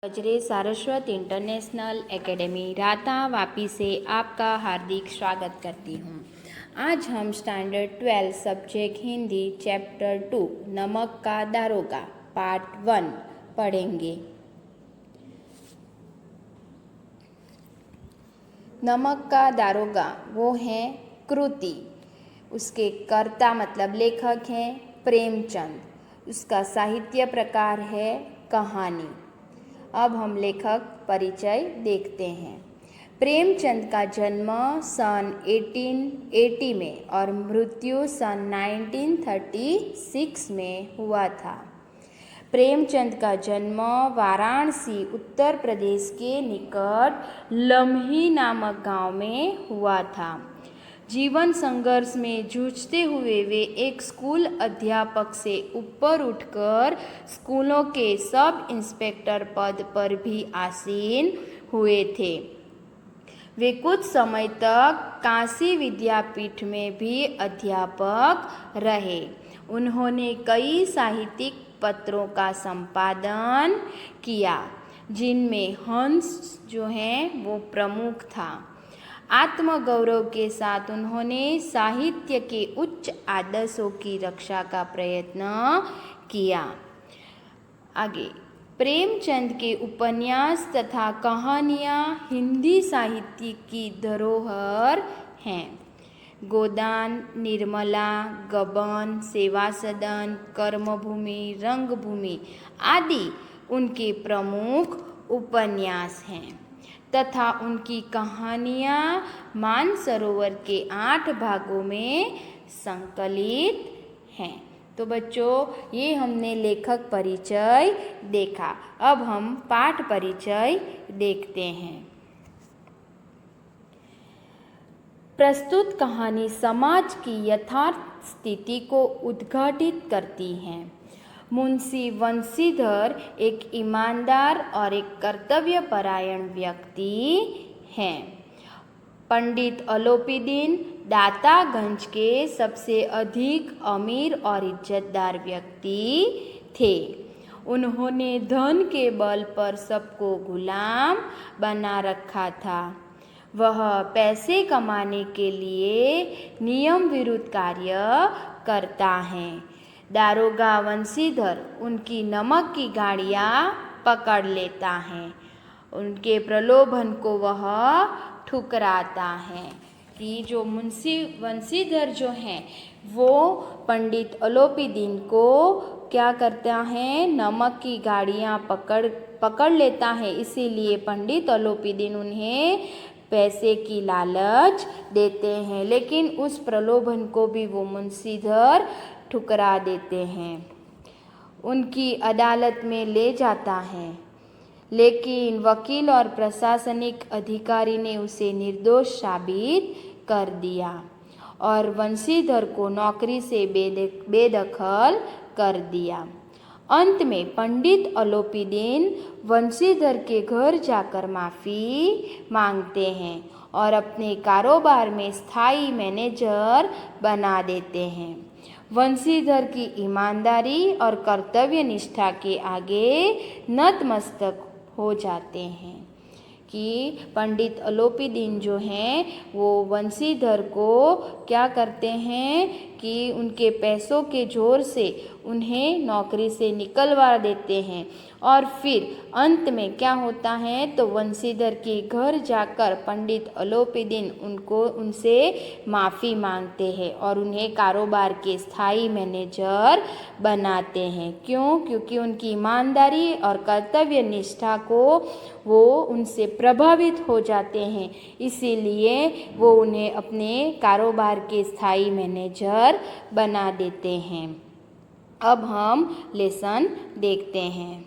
वज्रे Saraswat international academy राता वापी से आपका हार्दिक स्वागत करती हूँ। आज हम स्टैंडर्ड 12 सब्जेक्ट हिंदी चैप्टर 2 नमक का दारोगा पार्ट 1 पढ़ेंगे। नमक का दारोगा वो है कृति। उसके कर्ता मतलब लेखक हैं प्रेमचंद। उसका साहित्य प्रकार है कहानी। अब हम लेखक परिचय देखते हैं। प्रेमचंद का जन्म सन 1880 में और मृत्यु सन 1936 में हुआ था। प्रेमचंद का जन्म वाराणसी उत्तर प्रदेश के निकट लम्ही नामक गांव में हुआ था। जीवन संघर्ष में जूझते हुए वे एक स्कूल अध्यापक से ऊपर उठकर स्कूलों के सब इंस्पेक्टर पद पर भी आसीन हुए थे। वे कुछ समय तक काशी विद्यापीठ में भी अध्यापक रहे। उन्होंने कई साहित्यिक पत्रों का संपादन किया, जिनमें हंस जो हैं वो प्रमुख था। आत्मगौरव के साथ उन्होंने साहित्य के उच्च आदर्शों की रक्षा का प्रयत्न किया। आगे प्रेमचंद के उपन्यास तथा कहानियाँ हिंदी साहित्य की धरोहर हैं। गोदान, निर्मला, गबन, सेवा सदन, कर्मभूमि, रंगभूमि आदि उनके प्रमुख उपन्यास हैं तथा उनकी कहानियाँ मानसरोवर के 8 भागों में संकलित हैं। तो बच्चों, ये हमने लेखक परिचय देखा। अब हम पाठ परिचय देखते हैं। प्रस्तुत कहानी समाज की यथार्थ स्थिति को उद्घाटित करती है। मुंशी वंशीधर एक ईमानदार और एक कर्तव्यपरायण व्यक्ति हैं। पंडित अलोपीदीन दातागंज के सबसे अधिक अमीर और इज्जतदार व्यक्ति थे। उन्होंने धन के बल पर सबको गुलाम बना रखा था। वह पैसे कमाने के लिए नियम विरुद्ध कार्य करता है। दारोगा वंशीधर उनकी नमक की गाड़ियाँ पकड़ लेता है। उनके प्रलोभन को वह ठुकराता है कि जो मुंशी वंशीधर जो हैं वो पंडित अलोपीदीन को क्या करता है, नमक की गाड़ियाँ पकड़ लेता है। इसीलिए पंडित अलोपीदीन उन्हें पैसे की लालच देते हैं, लेकिन उस प्रलोभन को भी वो मुंशीधर ठुकरा देते हैं। उनकी अदालत में ले जाता है, लेकिन वकील और प्रशासनिक अधिकारी ने उसे निर्दोष साबित कर दिया और वंशीधर को नौकरी से बेदखल कर दिया। अंत में पंडित अलोपीदीन वंशीधर के घर जाकर माफ़ी मांगते हैं और अपने कारोबार में स्थायी मैनेजर बना देते हैं। वंशीधर की ईमानदारी और कर्तव्य निष्ठा के आगे नतमस्तक हो जाते हैं कि पंडित अलोपीदीन जो हैं वो वंशीधर को क्या करते हैं कि उनके पैसों के जोर से उन्हें नौकरी से निकलवा देते हैं। और फिर अंत में क्या होता है, तो वंशीधर के घर जाकर पंडित अलोपीदीन उनसे माफ़ी मांगते हैं और उन्हें कारोबार के स्थायी मैनेजर बनाते हैं। क्यों? क्योंकि उनकी ईमानदारी और कर्तव्य निष्ठा को वो उनसे प्रभावित हो जाते हैं। इसीलिए वो उन्हें अपने कारोबार के स्थायी मैनेजर बना देते हैं। अब हम लेसन देखते हैं।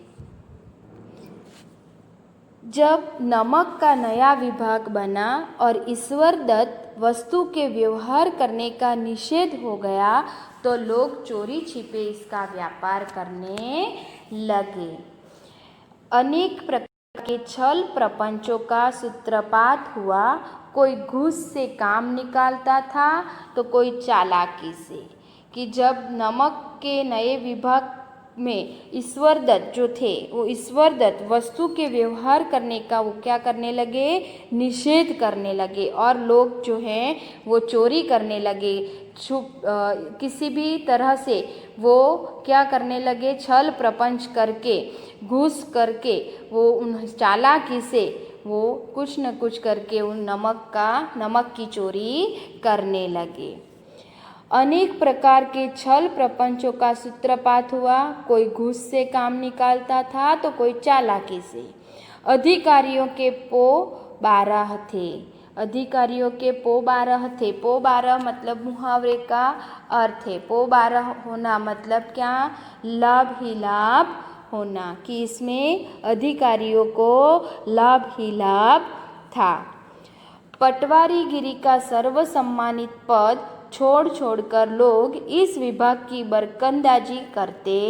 जब नमक का नया विभाग बना और ईश्वर दत्त वस्तु के व्यवहार करने का निषेध हो गया, तो लोग चोरी छिपे इसका व्यापार करने लगे। अनेक प्रकार के छल प्रपंचों का सूत्रपात हुआ। कोई घूस से काम निकालता था तो कोई चालाकी से, कि जब नमक के नए विभाग में ईश्वरदत्त जो थे वो ईश्वरदत्त वस्तु के व्यवहार करने का वो क्या करने लगे, निषेध करने लगे। और लोग जो हैं वो चोरी करने लगे, किसी भी तरह से वो क्या करने लगे, छल प्रपंच करके, घूस करके, वो उन चालाकी से वो कुछ न कुछ करके उन नमक की चोरी करने लगे। अनेक प्रकार के छल प्रपंचों का सूत्रपात हुआ। कोई घूस से काम निकालता था तो कोई चालाकी से। अधिकारियों के पो 12 थे। अधिकारियों के पो 12 थे। पो 12 मतलब मुहावरे का अर्थ है। पो 12 होना मतलब क्या, लाभ ही लाभ होना, कि इसमें अधिकारियों को लाभ ही लाभ था। पटवारीगिरी का सर्वसम्मानित पद छोड़ छोड़कर लोग इस विभाग की बरकंदाजी करते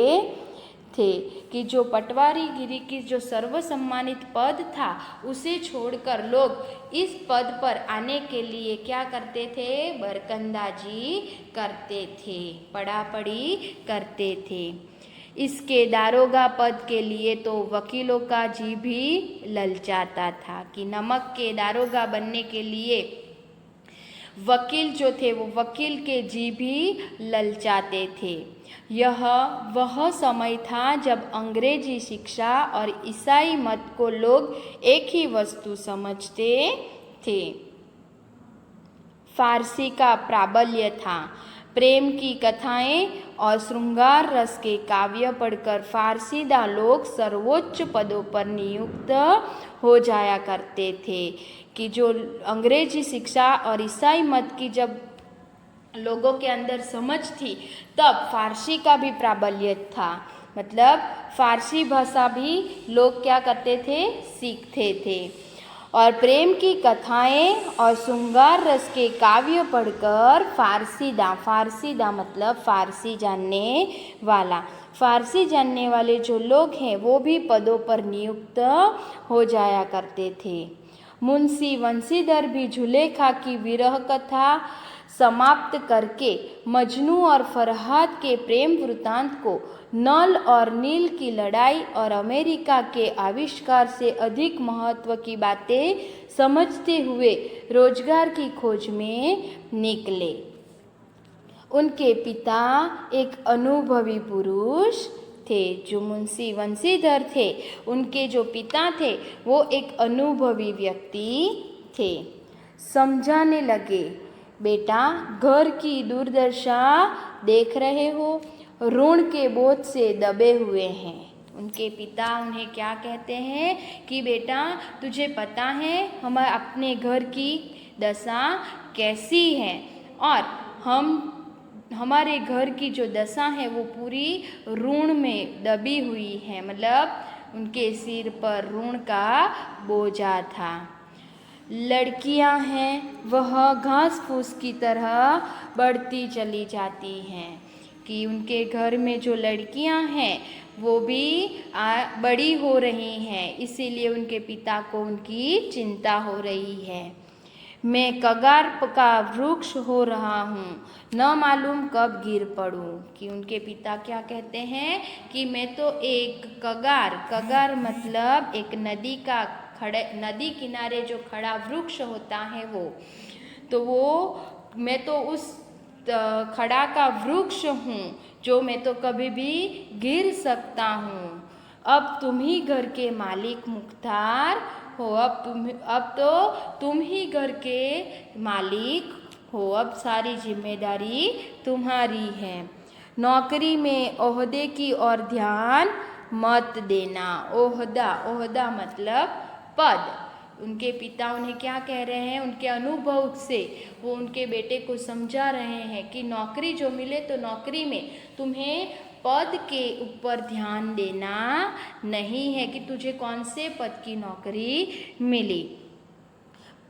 थे, कि जो पटवारीगिरी की जो सर्वसम्मानित पद था उसे छोड़कर लोग इस पद पर आने के लिए क्या करते थे, बरकंदाजी करते थे, पड़ापड़ी करते थे। इसके दारोगा पद के लिए तो वकीलों का जी भी ललचाता था, कि नमक के दारोगा बनने के लिए वकील जो थे वो वकील के जी भी ललचाते थे। यह वह समय था जब अंग्रेजी शिक्षा और ईसाई मत को लोग एक ही वस्तु समझते थे। फारसी का प्राबल्य था। प्रेम की कथाएं और श्रृंगार रस के काव्य पढ़कर फारसीदा लोग सर्वोच्च पदों पर नियुक्त हो जाया करते थे, कि जो अंग्रेजी शिक्षा और ईसाई मत की जब लोगों के अंदर समझ थी तब फारसी का भी प्राबल्य था, मतलब फारसी भाषा भी लोग क्या करते थे, सीखते थे। और प्रेम की कथाएं और श्रृंगार रस के काव्य पढ़कर फारसीदा मतलब फारसी जानने वाला, फारसी जानने वाले जो लोग हैं वो भी पदों पर नियुक्त हो जाया करते थे। मुंशी वंशीधर भी जुलेखा की विरह कथा समाप्त करके मजनू और फरहाद के प्रेम वृत्तांत को, नल और नील की लड़ाई और अमेरिका के आविष्कार से अधिक महत्व की बातें समझते हुए रोजगार की खोज में निकले। उनके पिता एक अनुभवी पुरुष थे। जो मुंशी वंशीधर थे उनके जो पिता थे वो एक अनुभवी व्यक्ति थे। समझाने लगे, बेटा घर की दुर्दशा देख रहे हो, ऋण के बोझ से दबे हुए हैं। उनके पिता उन्हें क्या कहते हैं कि बेटा तुझे पता है हम अपने घर की दशा कैसी है, और हमारे घर की जो दशा है वो पूरी ऋण में दबी हुई है, मतलब उनके सिर पर ऋण का बोझा था। लड़कियां हैं वह घास फूस की तरह बढ़ती चली जाती हैं, कि उनके घर में जो लड़कियां हैं वो भी बड़ी हो रही हैं, इसीलिए उनके पिता को उनकी चिंता हो रही है। मैं कगार का वृक्ष हो रहा हूँ, न मालूम कब गिर पड़ूँ। कि उनके पिता क्या कहते हैं कि मैं तो एक कगार मतलब एक नदी किनारे जो खड़ा वृक्ष होता है मैं तो उस खड़ा का वृक्ष हूँ जो मैं तो कभी भी गिर सकता हूँ। अब तुम ही घर के मालिक मुख्तार हो, अब तो तुम ही घर के मालिक हो, अब सारी जिम्मेदारी तुम्हारी है। नौकरी में ओहदे की ओर ध्यान मत देना। ओहदा मतलब पद। उनके पिता उन्हें क्या कह रहे हैं, उनके अनुभव से वो उनके बेटे को समझा रहे हैं कि नौकरी जो मिले तो नौकरी में तुम्हें पद के ऊपर ध्यान देना नहीं है कि तुझे कौन से पद की नौकरी मिली।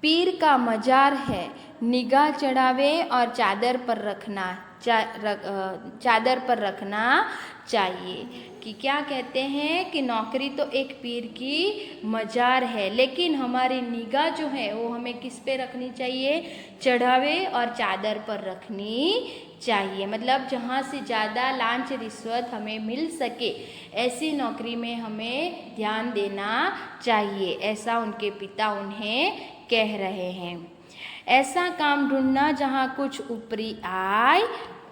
पीर का मजार है, निगाह चढ़ावे और चादर पर रखना चाहिए। कि क्या कहते हैं कि नौकरी तो एक पीर की मजार है, लेकिन हमारी निगाह जो है वो हमें किस पे रखनी चाहिए, चढ़ावे और चादर पर रखनी चाहिए, मतलब जहाँ से ज़्यादा लांच रिश्वत हमें मिल सके ऐसी नौकरी में हमें ध्यान देना चाहिए, ऐसा उनके पिता उन्हें कह रहे हैं। ऐसा काम ढूंढना जहाँ कुछ ऊपरी आय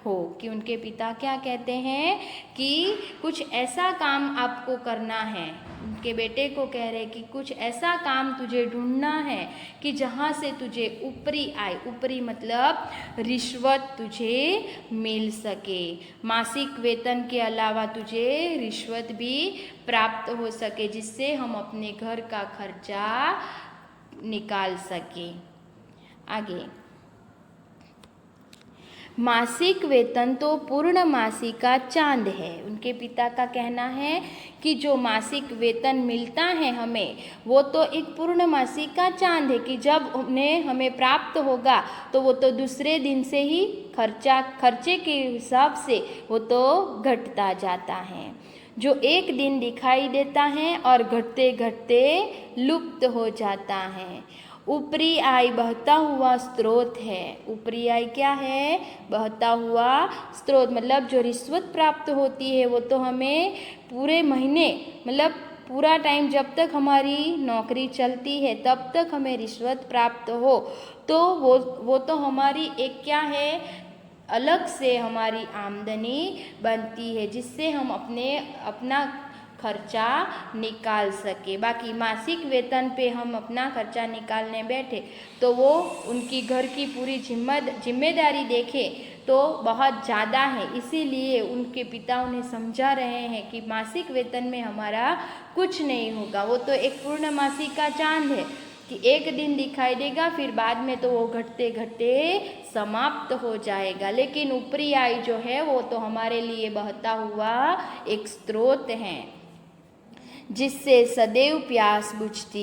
हो, कि उनके पिता क्या कहते हैं कि कुछ ऐसा काम आपको करना है, उनके बेटे को कह रहे कि कुछ ऐसा काम तुझे ढूंढना है कि जहाँ से तुझे ऊपरी आय, ऊपरी मतलब रिश्वत तुझे मिल सके, मासिक वेतन के अलावा तुझे रिश्वत भी प्राप्त हो सके, जिससे हम अपने घर का खर्चा निकाल सके। आगे, मासिक वेतन तो पूर्ण मासी का चांद है। उनके पिता का कहना है कि जो मासिक वेतन मिलता है हमें, वो तो एक पूर्ण मासी का चांद है कि जब उन्हें हमें प्राप्त होगा तो वो तो दूसरे दिन से ही खर्चे के हिसाब से वो तो घटता जाता है। जो एक दिन दिखाई देता है और घटते घटते लुप्त हो जाता है। ऊपरी आय बहता हुआ स्रोत है। ऊपरी आय क्या है? बहता हुआ स्रोत, मतलब जो रिश्वत प्राप्त होती है वो तो हमें पूरे महीने, मतलब पूरा टाइम जब तक हमारी नौकरी चलती है तब तक हमें रिश्वत प्राप्त हो, तो वो तो हमारी एक क्या है, अलग से हमारी आमदनी बनती है, जिससे हम अपना खर्चा निकाल सके। बाकी मासिक वेतन पे हम अपना खर्चा निकालने बैठे तो वो उनकी घर की पूरी जिम्मेदारी देखें तो बहुत ज़्यादा है। इसीलिए उनके पिता उन्हें समझा रहे हैं कि मासिक वेतन में हमारा कुछ नहीं होगा, वो तो एक पूर्णमासी का चांद है कि एक दिन दिखाई देगा, फिर बाद में तो वो घटते घटते समाप्त हो जाएगा। लेकिन ऊपरी आय जो है वो तो हमारे लिए बहता हुआ एक स्रोत है, जिससे सदैव प्यास बुझती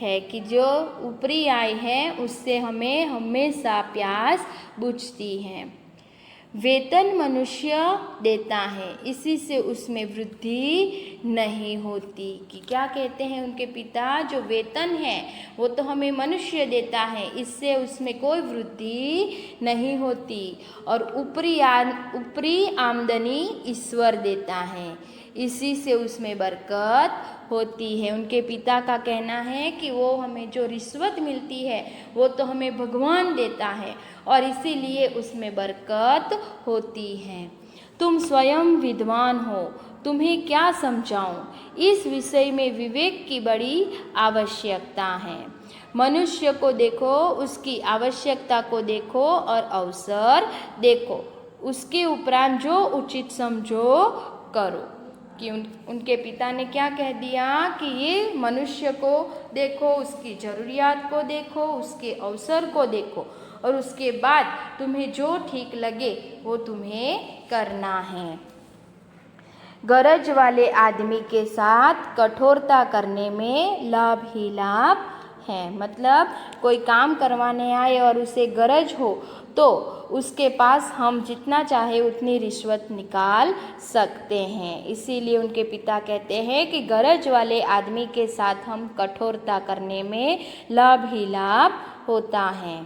है, कि जो ऊपरी आय है उससे हमें हमेशा प्यास बुझती है। वेतन मनुष्य देता है, इसी से उसमें वृद्धि नहीं होती। कि क्या कहते हैं उनके पिता, जो वेतन है वो तो हमें मनुष्य देता है, इससे उसमें कोई वृद्धि नहीं होती, और ऊपरी आमदनी ईश्वर देता है, इसी से उसमें बरकत होती है। उनके पिता का कहना है कि वो हमें जो रिश्वत मिलती है वो तो हमें भगवान देता है और इसीलिए उसमें बरकत होती है। तुम स्वयं विद्वान हो, तुम्हें क्या समझाऊं, इस विषय में विवेक की बड़ी आवश्यकता है। मनुष्य को देखो, उसकी आवश्यकता को देखो और अवसर देखो, उसके उपरांत जो उचित समझो करो। कि उनके पिता ने क्या कह दिया कि ये मनुष्य को देखो, उसकी ज़रूरियात को देखो, उसके अवसर को देखो और उसके बाद तुम्हें जो ठीक लगे वो तुम्हें करना है। गरज वाले आदमी के साथ कठोरता करने में लाभ ही लाभ है। मतलब कोई काम करवाने आए और उसे गरज हो तो उसके पास हम जितना चाहे उतनी रिश्वत निकाल सकते हैं। इसीलिए उनके पिता कहते हैं कि गरज वाले आदमी के साथ हम कठोरता करने में लाभ ही लाभ होता है,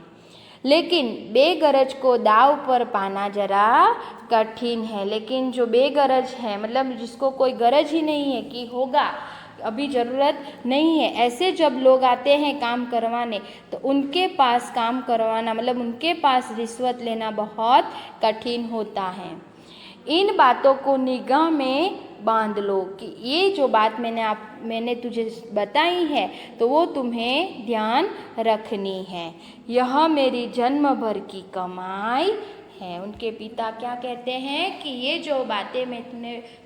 लेकिन बेगरज को दाव पर पाना जरा कठिन है। लेकिन जो बेगरज है, मतलब जिसको कोई गरज ही नहीं है कि होगा, अभी ज़रूरत नहीं है, ऐसे जब लोग आते हैं काम करवाने तो उनके पास काम करवाना, मतलब उनके पास रिश्वत लेना बहुत कठिन होता है। इन बातों को निगाह में बांध लो कि ये जो बात मैंने तुझे बताई है तो वो तुम्हें ध्यान रखनी है। यह मेरी जन्म भर की कमाई है। उनके पिता क्या कहते हैं कि ये जो बातें मैं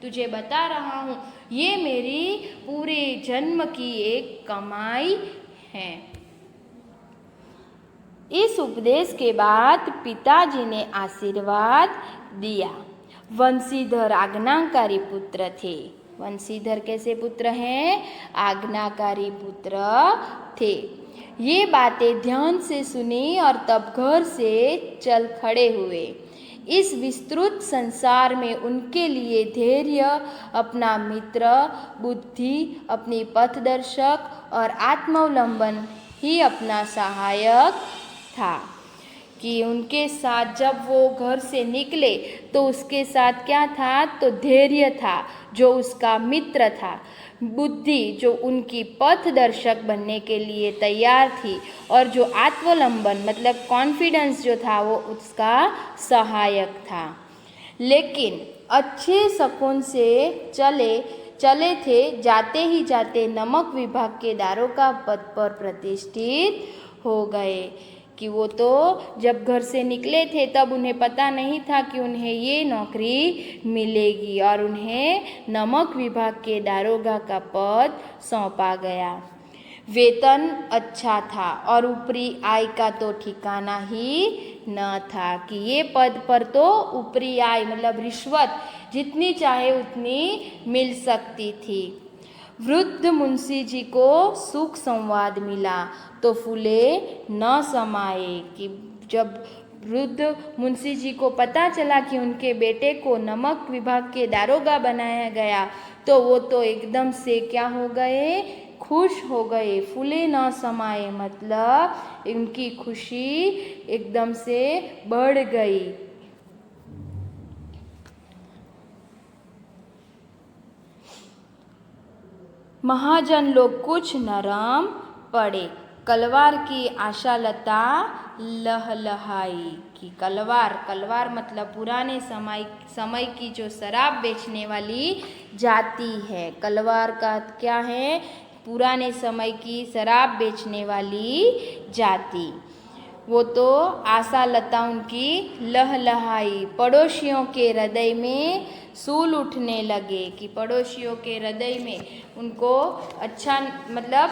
तुझे बता रहा हूँ ये मेरी पूरे जन्म की एक कमाई है। इस उपदेश के बाद पिताजी ने आशीर्वाद दिया। वंशीधर आज्ञाकारी पुत्र थे। वंशीधर कैसे पुत्र हैं? आज्ञाकारी पुत्र थे। ये बातें ध्यान से सुनी और तब घर से चल खड़े हुए। इस विस्तृत संसार में उनके लिए धैर्य अपना मित्र, बुद्धि अपनी पथदर्शक और आत्मावलंबन ही अपना सहायक था। कि उनके साथ जब वो घर से निकले तो उसके साथ क्या था, तो धैर्य था जो उसका मित्र था, बुद्धि जो उनकी पथदर्शक बनने के लिए तैयार थी, और जो आत्मलंबन मतलब कॉन्फिडेंस जो था वो उसका सहायक था। लेकिन अच्छे शकुन से चले थे, जाते ही जाते नमक विभाग के दारोगा पद पर प्रतिष्ठित हो गए। कि वो तो जब घर से निकले थे तब उन्हें पता नहीं था कि उन्हें ये नौकरी मिलेगी, और उन्हें नमक विभाग के दारोगा का पद सौंपा गया। वेतन अच्छा था और ऊपरी आय का तो ठिकाना ही न था, कि ये पद पर तो ऊपरी आय मतलब रिश्वत जितनी चाहे उतनी मिल सकती थी। वृद्ध मुंशी जी को सुख संवाद मिला तो फूले न समाये, कि जब वृद्ध मुंशी जी को पता चला कि उनके बेटे को नमक विभाग के दारोगा बनाया गया तो वो तो एकदम से क्या हो गए, खुश हो गए। फूले न समाये मतलब उनकी खुशी एकदम से बढ़ गई। महाजन लोग कुछ नरम पड़े, कलवार की आशालता लहलहाई। कि कलवार मतलब पुराने समय की जो शराब बेचने वाली जाति है। कलवार का क्या है, पुराने समय की शराब बेचने वाली जाति। वो तो आशालता उनकी लहलहाई। पड़ोसियों के हृदय में सूल उठने लगे, कि पड़ोसियों के हृदय में उनको अच्छा मतलब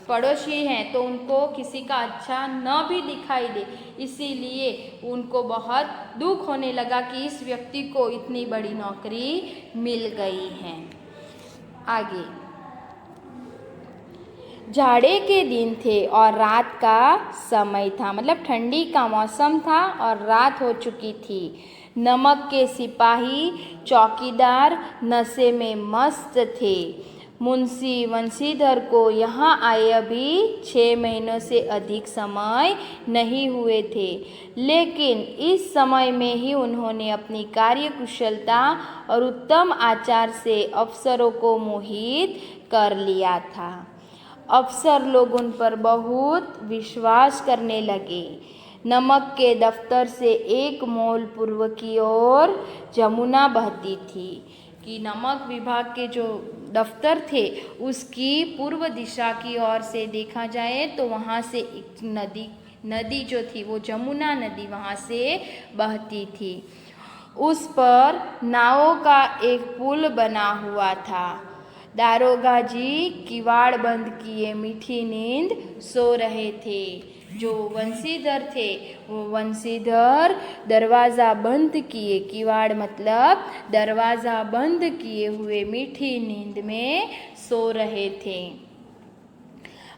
पड़ोसी हैं तो उनको किसी का अच्छा न भी दिखाई दे, इसीलिए उनको बहुत दुख होने लगा कि इस व्यक्ति को इतनी बड़ी नौकरी मिल गई है। आगे, जाड़े के दिन थे और रात का समय था, मतलब ठंडी का मौसम था और रात हो चुकी थी। नमक के सिपाही चौकीदार नशे में मस्त थे। मुंशी वंशीधर को यहाँ आए अभी 6 महीनों से अधिक समय नहीं हुए थे, लेकिन इस समय में ही उन्होंने अपनी कार्यकुशलता और उत्तम आचार से अफसरों को मोहित कर लिया था। अफसर लोग उन पर बहुत विश्वास करने लगे। नमक के दफ्तर से एक मोल पूर्व की ओर जमुना बहती थी, कि नमक विभाग के जो दफ्तर थे उसकी पूर्व दिशा की ओर से देखा जाए तो वहाँ से एक नदी जो थी वो जमुना नदी वहाँ से बहती थी। उस पर नावों का एक पुल बना हुआ था। दारोगा जी किवाड़ बंद किए मीठी नींद सो रहे थे। जो वंशीधर थे वो वंशीधर दरवाज़ा बंद किए, किवाड़ मतलब दरवाज़ा बंद किए हुए मीठी नींद में सो रहे थे।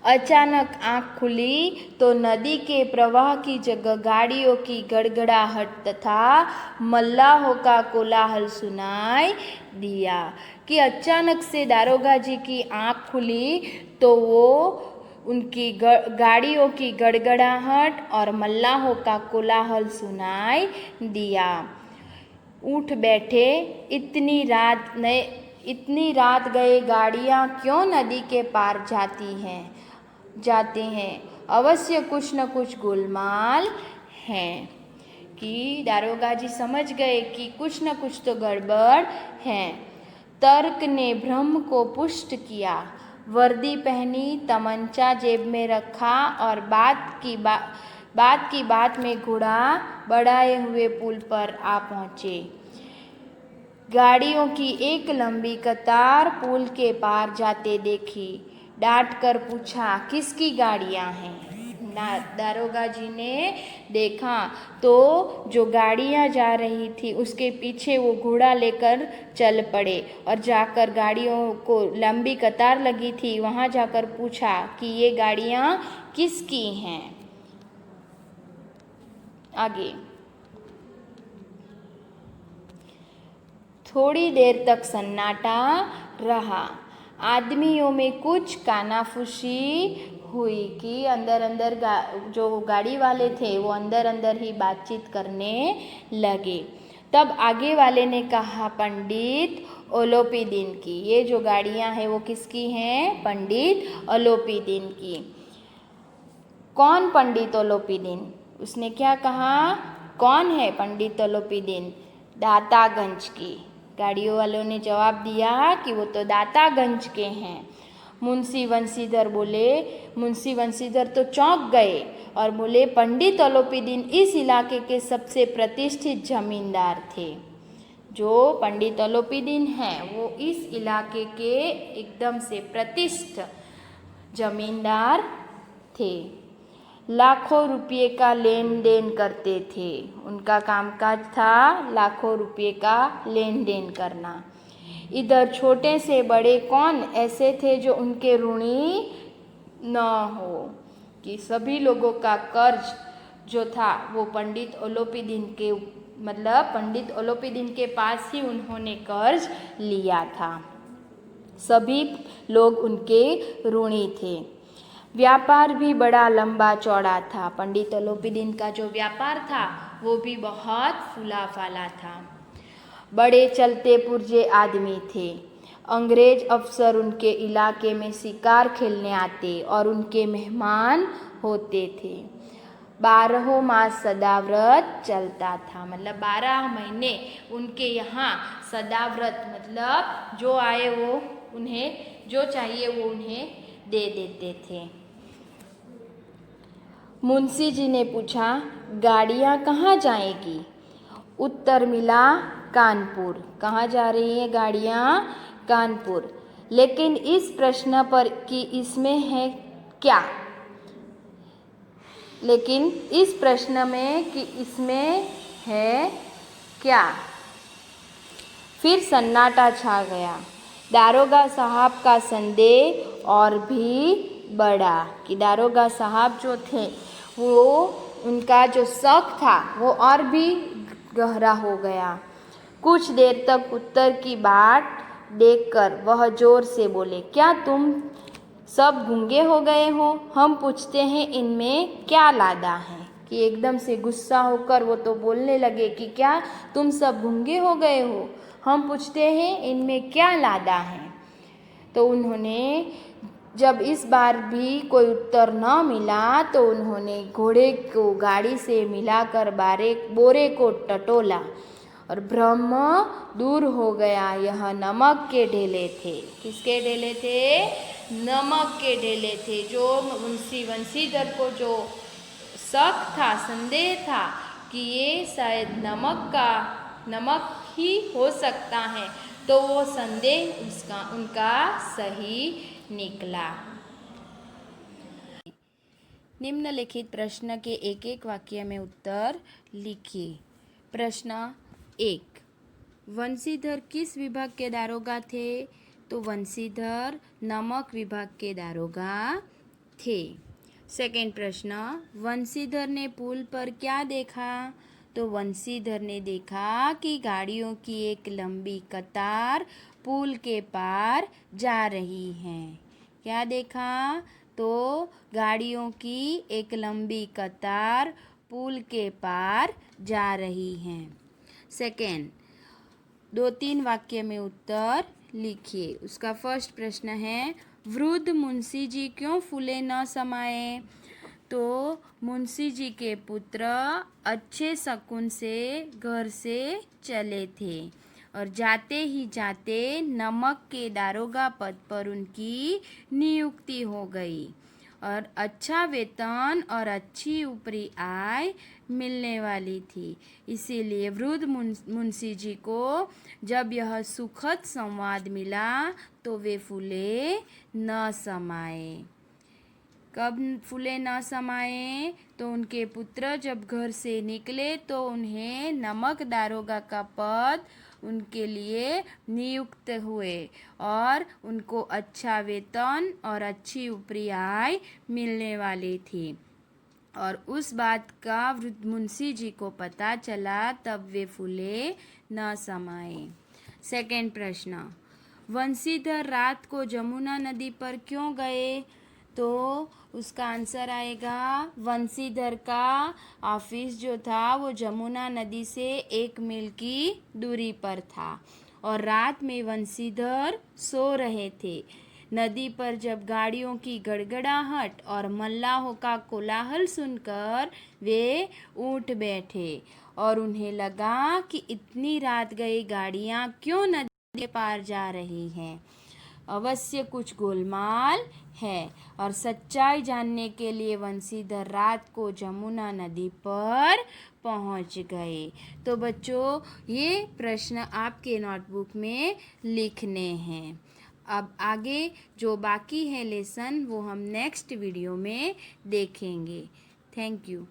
अचानक आँख खुली तो नदी के प्रवाह की जगह गाड़ियों की गड़गड़ाहट तथा मल्लाहों का कोलाहल सुनाई दिया। कि अचानक से दारोगा जी की आँख खुली तो वो उनकी गाड़ियों की गड़गड़ाहट और मल्लाहों का कोलाहल सुनाई दिया। उठ बैठे, इतनी रात गए गाड़ियाँ क्यों नदी के पार जाते हैं, अवश्य कुछ न कुछ गोलमाल है। कि दारोगा जी समझ गए कि कुछ न कुछ तो गड़बड़ है। तर्क ने भ्रम को पुष्ट किया। वर्दी पहनी, तमंचा जेब में रखा और बात की बात में घोड़ा बढ़ाए हुए पुल पर आ पहुँचे। गाड़ियों की एक लंबी कतार पुल के पार जाते देखी। डांट कर पूछा, किसकी गाड़ियाँ हैं? दारोगा जी ने देखा तो जो गाड़ियाँ जा रही थी उसके पीछे वो घोड़ा लेकर चल पड़े और जाकर गाड़ियों को लंबी कतार लगी थी वहाँ जाकर पूछा कि ये गाड़ियाँ किसकी हैं। आगे, थोड़ी देर तक सन्नाटा रहा। आदमियों में कुछ कानाफूसी हुई कि अंदर अंदर जो गाड़ी वाले थे वो अंदर अंदर ही बातचीत करने लगे। तब आगे वाले ने कहा, पंडित ओलोपीदीन की। ये जो गाड़ियाँ हैं वो किसकी हैं? पंडित ओलोपीदीन की। कौन पंडित ओलोपीदीन? उसने क्या कहा? कौन है पंडित ओलोपीदीन? दातागंज की। गाड़ियों वालों ने जवाब दिया कि वो तो दातागंज के हैं। मुंशी बंशीधर बोले, मुंशी बंशीधर तो चौंक गए और बोले, पंडित ओलोपीदीन इस इलाके के सबसे प्रतिष्ठित जमींदार थे। जो पंडित ओलोपीदीन हैं वो इस इलाके के एकदम से प्रतिष्ठित जमींदार थे। लाखों रुपये का लेन देन करते थे। उनका कामकाज था लाखों रुपये का लेन देन करना। इधर छोटे से बड़े कौन ऐसे थे जो उनके ऋणी न हो, कि सभी लोगों का कर्ज जो था वो पंडित ओलोपीदीन के पंडित ओलोपीदीन के पास ही उन्होंने कर्ज लिया था। सभी लोग उनके ऋणी थे। व्यापार भी बड़ा लंबा चौड़ा था। पंडित ओलोपीदीन का जो व्यापार था वो भी बहुत फूला फाला था। बड़े चलते पुर्जे आदमी थे। अंग्रेज अफसर उनके इलाके में शिकार खेलने आते और उनके मेहमान होते थे। 12 मास सदाव्रत चलता था, 12 महीने उनके यहाँ सदाव्रत, जो आए वो उन्हें जो चाहिए वो उन्हें दे देते थे। मुंशी जी ने पूछा, गाड़ियाँ कहाँ जाएगी? उत्तर मिला, कानपुर। कहाँ जा रही हैं गाड़ियाँ? कानपुर। लेकिन इस प्रश्न पर कि इसमें है क्या? लेकिन इस प्रश्न में कि इसमें है क्या? फिर सन्नाटा छा गया। दारोगा साहब का संदेह और भी बढ़ा कि दारोगा साहब जो थे वो उनका जो शक था वो और भी गहरा हो गया। कुछ देर तक उत्तर की बाट देखकर वह जोर से बोले, क्या तुम सब गूंगे हो गए हो? हम पूछते हैं इनमें क्या लादा है? कि एकदम से गुस्सा होकर वो तो बोलने लगे कि क्या तुम सब गूंगे हो गए हो? हम पूछते हैं इनमें क्या लादा है? तो उन्होंने जब इस बार भी कोई उत्तर न मिला तो उन्होंने घोड़े को गाड़ी से मिलाकर बोरे को टटोला और भ्रम दूर हो गया। यह नमक के ढेले थे। किसके ढेले थे? नमक के ढेले थे। जो मुंशी बंशीधर को जो शक था, संदेह था कि ये शायद नमक ही हो सकता है, तो वो संदेह उनका सही निकला। निम्नलिखित प्रश्न के एक एक वाक्य में उत्तर लिखिए। प्रश्न 1, बंशीधर किस विभाग के दारोगा थे? तो बंशीधर नमक विभाग के दारोगा थे। सेकंड प्रश्न, बंशीधर ने पुल पर क्या देखा? तो बंशीधर ने देखा कि गाड़ियों की एक लंबी कतार पुल के पार जा रही है। क्या देखा? तो गाड़ियों की एक लंबी कतार पुल के पार जा रही हैं। सेकेंड, 2-3 वाक्य में उत्तर लिखिए। उसका फर्स्ट प्रश्न है, वृद्ध मुंशी जी क्यों फूले न समाये? तो मुंशी जी के पुत्र अच्छे शकुन से घर से चले थे और जाते ही जाते नमक के दारोगा पद पर उनकी नियुक्ति हो गई और अच्छा वेतन और अच्छी ऊपरी आय मिलने वाली थी। इसीलिए वृद्ध मुंशी जी को जब यह सुखद संवाद मिला तो वे फूले न समाये। कब फूले न समाये? तो उनके पुत्र जब घर से निकले तो उन्हें नमक दारोगा का पद उनके लिए नियुक्त हुए और उनको अच्छा वेतन और अच्छी ऊपरी आय मिलने वाली थी और उस बात का वृद्ध मुंशी जी को पता चला, तब वे फूले न समाये। सेकंड प्रश्न, वंशीधर रात को जमुना नदी पर क्यों गए? तो उसका आंसर आएगा, वंशीधर का ऑफिस जो था वो जमुना नदी से 1 मील की दूरी पर था और रात में वंशीधर सो रहे थे। नदी पर जब गाड़ियों की गड़गड़ाहट और मल्लाहों का कोलाहल सुनकर वे उठ बैठे और उन्हें लगा कि इतनी रात गई गाड़ियाँ क्यों नदी के पार जा रही हैं। अवश्य कुछ गोलमाल है और सच्चाई जानने के लिए वंशीधर रात को जमुना नदी पर पहुंच गए। तो बच्चों, ये प्रश्न आपके नोटबुक में लिखने हैं। अब आगे जो बाकी है लेसन वो हम नेक्स्ट वीडियो में देखेंगे। Thank you.